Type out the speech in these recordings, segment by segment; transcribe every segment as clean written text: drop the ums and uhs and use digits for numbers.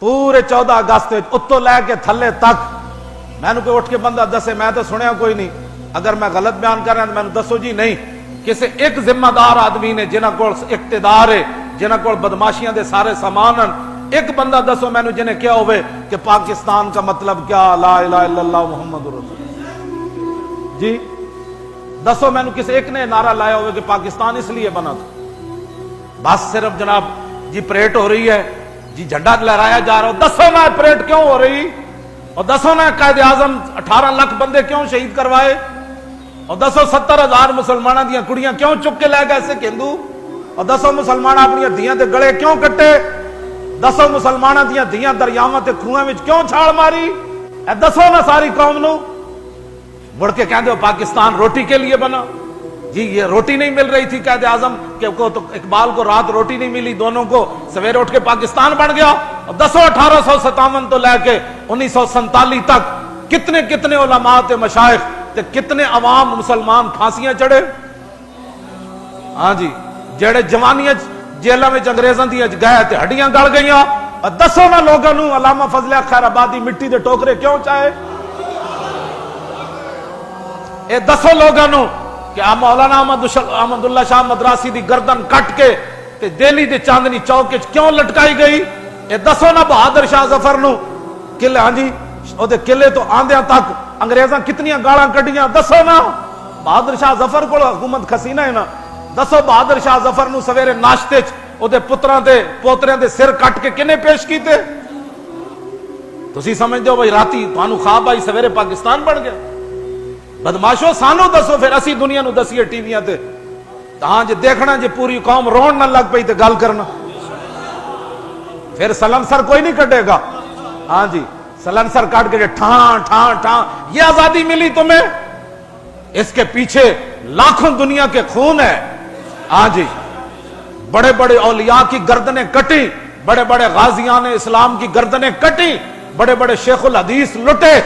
پورے 14 اگست اتو لے کے تھلے تک مینو کوئی اٹھ کے بندہ دسے، میں تو سنیا کوئی نہیں، اگر میں غلط بیان کر رہا ہوں تو مینو دسو جی نہیں، کسی ایک ذمہ دار آدمی نے جنہ کو اقتدار ہے، جنہ کو بدماشیاں دے سارے سامان ہیں، ایک بندہ دسو مینو جنہیں کیا ہوئے کہ پاکستان کا مطلب کیا، لا الہ الا اللہ محمد رسول اللہ، جی دسو مینو کسی ایک نے نعرہ لایا ہوئے کہ پاکستان اس لیے بنا تھا؟ بس صرف جناب جی پریڈ ہو رہی ہے، جی جھنڈا لہرایا جا رہا ہو، دسو نا پریڈ کیوں ہو رہی، اور دسو نا قائد اعظم 18 لاکھ بندے کیوں شہید کروائے، اور دسو 70,000 مسلمانوں دیا کڑیاں کیوں چک کے لے گئے سکھ ہندو، اور دسو مسلمان اپنی دھیاں دے گلے کیوں کٹے، دسو مسلمانوں دیا دھیاں دریاواں تے کھوئیں وچ کیوں چھال ماری، اے دسو نا ساری قوم نو۔ مڑ کے کہندے ہو پاکستان روٹی کے لیے بنا، جی یہ روٹی نہیں مل رہی تھی قائد اعظم کہ تو اقبال کو رات روٹی نہیں ملی، دونوں کو سویرے اٹھ کے پاکستان بن گیا، اور 1857 تو لے کے 1947 تک کتنے کتنے علماء تے مشائخ تے کتنے عوام مسلمان پھانسیاں چڑھے، ہاں جی جڑے جوانیاں جیلوں میں انگریزاں دی گئے تے ہڈیاں گل گئیاں، اور دسو نا لوگاں نو علامہ فضل خیر آبادی مٹی دے ٹوکرے کیوں چاہے، اے دسو لوگاں نو کہ مولانا احمد اللہ شاہ مدراسی دی گردن کٹ کے تے دہلی دے چاندنی چوک وچ کیوں لٹکائی گئی، اے دسو نا بہادر شاہ ظفر نو قلعے، ہاں جی او دے قلعے تو آندیاں تک انگریزاں کتنیاں گالاں کڈیاں، دسو نا بہادر شاہ ظفر کو حکومت کھسینہ ہے نا، دسو بہادر شاہ ظفر نو سویرے ناشتے چ او دے پتراں دے پوتریاں دے سر کٹ کے کنے پیش کیتے، تسی سمجھدے ہو بھائی راتی تانوں خواب آئی سویرے پاکستان بن گیا، بدماشو سانو دسو پھر اسی دنیا نو دسیے ٹی ویاں تے، ہاں جی دیکھنا جی پوری قوم رون نہ لگ پئی تے گل کرنا، پھر سلنسر کوئی نہیں کٹے گا، ہاں جی سلنسر کاٹ کے ٹھان ٹھان ٹھان، یہ آزادی ملی تمہیں، اس کے پیچھے لاکھوں دنیا کے خون ہے، ہاں جی بڑے بڑے اولیاء کی گردنیں کٹی، بڑے بڑے غازیان اسلام کی گردنیں کٹی، بڑے بڑے شیخ الحدیث لٹے،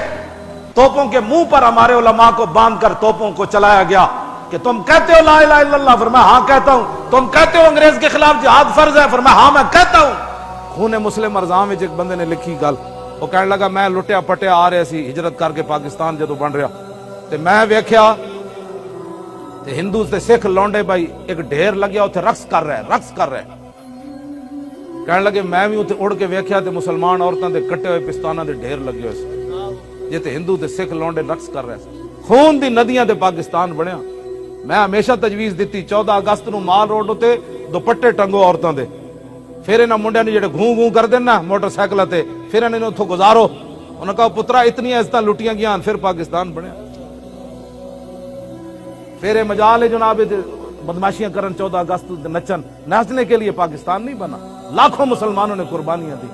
توپوں کے منہ پر ہمارے علماء کو باندھ کر توپوں کو چلایا گیا کہ تم کہتے ہو لا الہ الا اللہ، فرمایا ہاں کہتا ہوں، تم کہتے ہو انگریز کے خلاف جہاد فرض ہے، فرمایا ہاں میں کہتا ہوں۔ خون مسلم ارزاں وچ ایک بندے نے لکھی گل، وہ کہنے لگا میں لٹیا پٹیا آ رہا سی ہجرت کر کے پاکستان جدو بن رہا تے میں ویکھیا تے ہندو تے سکھ لونڈے بھائی ایک ڈھیر لگیا اوتھے رقص کر رہے، کہنے لگے میں بھی اوتھے اڑ کے ویکھیا تے مسلمان عورتاں دے کٹے ہوئے پستاناں دے ڈھیر لگے ہوئے سی، جتے ہندو تے سکھ لونڈے رقص کر رہے ہیں، خون دی ندیاں دے پاکستان بنیا۔ میں ہمیشہ تجویز دیتی 14 اگست نو مال روڈ تے دوپٹے ٹنگو عورتاں دے، پھر انہاں منڈیاں نے جڑے گھوں گھوں کر دین نا موٹر سائیکلاں تے، پھر انہاں نے اتھوں گزارو، انہاں کہا پترا اتنی عزتاں لٹیاں گیاں پھر پاکستان بنیا، پھر مجال ہے جناب بدماشیاں کرن 14 اگست نچن، ناچنے کے لیے پاکستان نہیں بنا، لاکھوں مسلمانوں نے قربانیاں دی۔